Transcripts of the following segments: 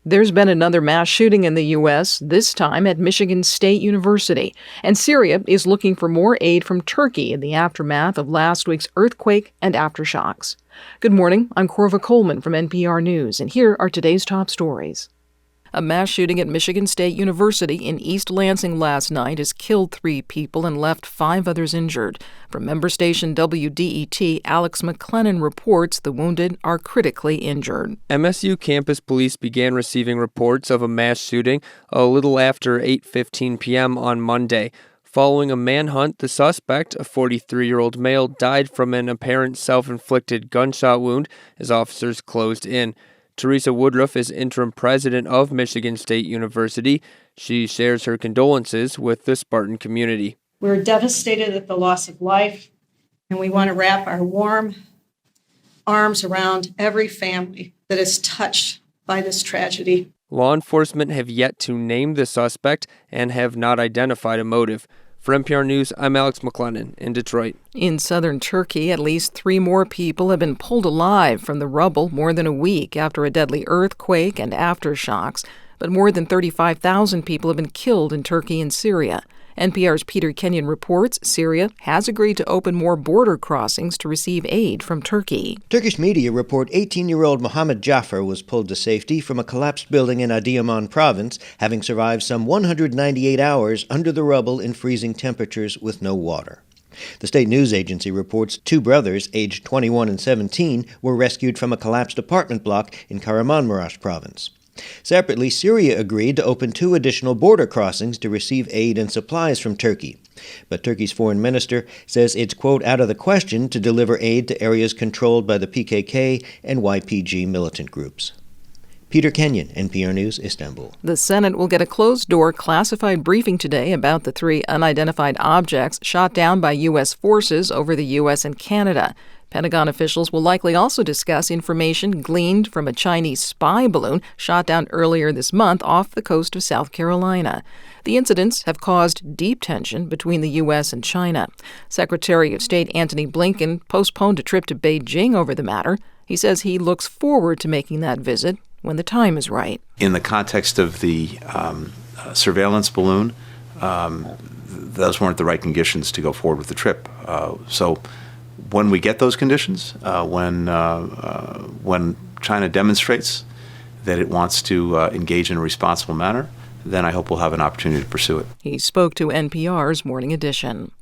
There's been another mass shooting in the U.S., this time at Michigan State University. And Syria is looking for more aid from Turkey in the aftermath of last week's earthquake and aftershocks. Good morning, I'm Corva Coleman from NPR News, and here are today's top stories. A mass shooting at Michigan State University in East Lansing last night has killed 3 people and left 5 others injured. From member station WDET, Alex McLennan reports the wounded are critically injured. MSU campus police began receiving reports of a mass shooting a little after 8:15 p.m. on Monday. Following a manhunt, the suspect, a 43-year-old male, died from an apparent self-inflicted gunshot wound as officers closed in. Teresa Woodruff is interim president of Michigan State University. She shares her condolences with the Spartan community. We're devastated at the loss of life, and we want to wrap our warm arms around every family that is touched by this tragedy. Law enforcement have yet to name the suspect and have not identified a motive. For NPR News, I'm Alex McLennan in Detroit. In southern Turkey, at least 3 more people have been pulled alive from the rubble more than a week after a deadly earthquake and aftershocks. But more than 35,000 people have been killed in Turkey and Syria. NPR's Peter Kenyon reports Syria has agreed to open more border crossings to receive aid from Turkey. Turkish media report 18-year-old Mohammed Jaffer was pulled to safety from a collapsed building in Adıyaman province, having survived some 198 hours under the rubble in freezing temperatures with no water. The state news agency reports 2 brothers, aged 21 and 17, were rescued from a collapsed apartment block in Kahramanmaraş province. Separately, Syria agreed to open 2 additional border crossings to receive aid and supplies from Turkey. But Turkey's foreign minister says it's, quote, out of the question to deliver aid to areas controlled by the PKK and YPG militant groups. Peter Kenyon, NPR News, Istanbul. The Senate will get a closed-door classified briefing today about the 3 unidentified objects shot down by U.S. forces over the U.S. and Canada. Pentagon officials will likely also discuss information gleaned from a Chinese spy balloon shot down earlier this month off the coast of South Carolina. The incidents have caused deep tension between the U.S. and China. Secretary of State Antony Blinken postponed a trip to Beijing over the matter. He says he looks forward to making that visit when the time is right. In the context of the surveillance balloon, those weren't the right conditions to go forward with the trip. So when we get those conditions, when China demonstrates that it wants to engage in a responsible manner, then I hope we'll have an opportunity to pursue it. He spoke to NPR's Morning Edition.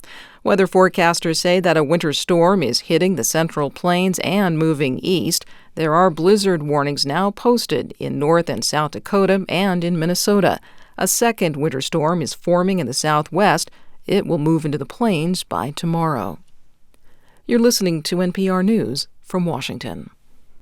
Weather forecasters say that a winter storm is hitting the Central Plains and moving east. There are blizzard warnings now posted in North and South Dakota and in Minnesota. A second winter storm is forming in the Southwest. It will move into the plains by tomorrow. You're listening to NPR News from Washington.